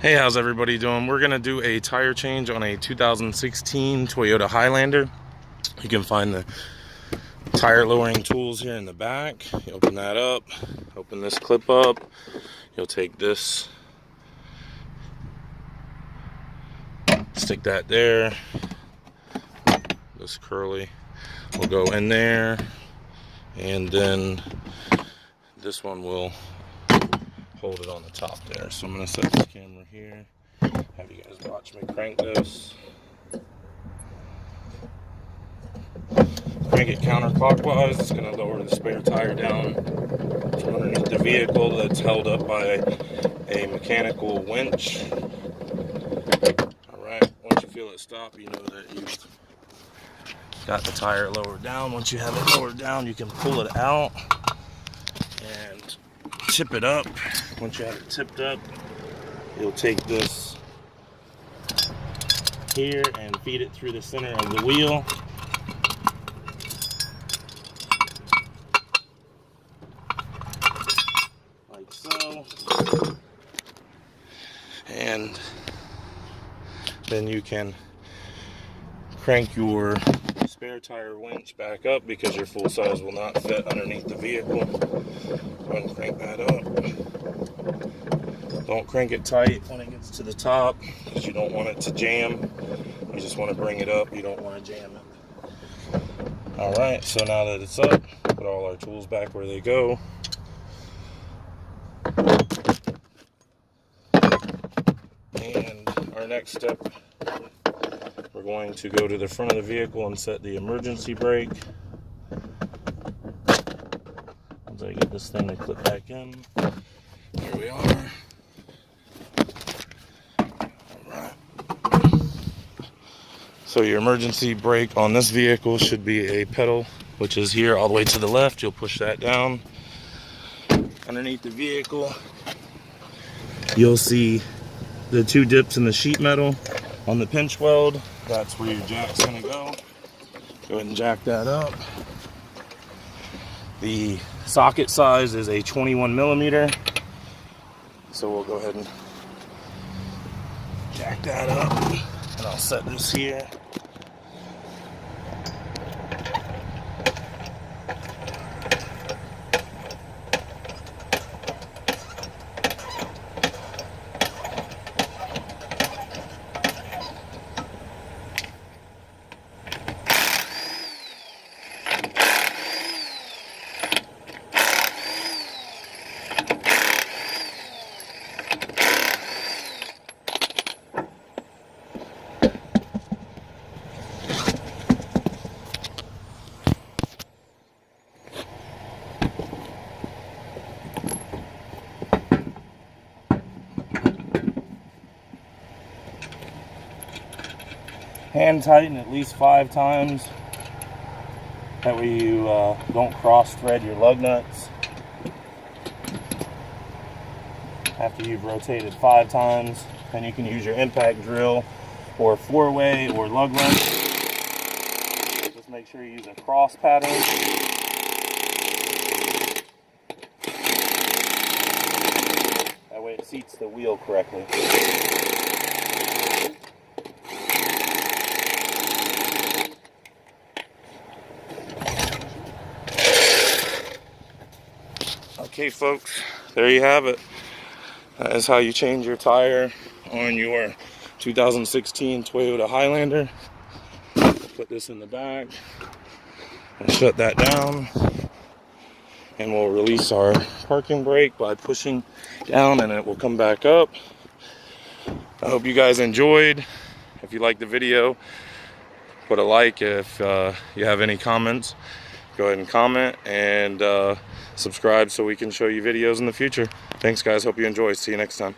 Hey, how's everybody doing? We're gonna do a tire change on a 2016 Toyota Highlander. You can find the tire lowering tools here in the back. You open that up, open this clip up. You'll take this, stick that there. This curly will go in there, and then this one will hold it on the top there. So I'm going to set this camera here, have you guys watch me crank this. Crank it counterclockwise. It's going to lower the spare tire down from underneath the vehicle that's held up by a mechanical winch. Alright, once you feel it stop, you know that you've got the tire lowered down. Once you have it lowered down, you can pull it out and tip it up. Once you have it tipped up, you'll take this here and feed it through the center of the wheel. Like so. And then you can crank your spare tire winch back up because your full size will not fit underneath the vehicle. Go ahead and crank that up. Don't crank it tight when it gets to the top because you don't want it to jam. You just want to bring it up. You don't want to jam it. Alright, so now that it's up, put all our tools back where they go. And our next step, we're going to go to the front of the vehicle and set the emergency brake. Once I get this thing to clip back in, there we are. Alright. So your emergency brake on this vehicle should be a pedal, which is here all the way to the left. You'll push that down. Underneath the vehicle, you'll see the two dips in the sheet metal on the pinch weld. That's where your jack's gonna go. Go ahead and jack that up. The socket size is a 21 millimeter. So we'll go ahead and jack that up. And I'll set this here. Hand tighten at least 5 times. That way you don't cross thread your lug nuts. After you've rotated 5 times, then you can use your impact drill or 4-way or lug wrench. Just make sure you use a cross pattern. That way it seats the wheel correctly. Okay folks, there you have it. That is how you change your tire on your 2016 Toyota Highlander. Put this in the back and shut that down, and we'll release our parking brake by pushing down and it will come back up. I hope you guys enjoyed. If you liked the video, put a like. If you have any comments, go ahead and comment, and subscribe so we can show you videos in the future. Thanks guys, hope you enjoy. See you next time.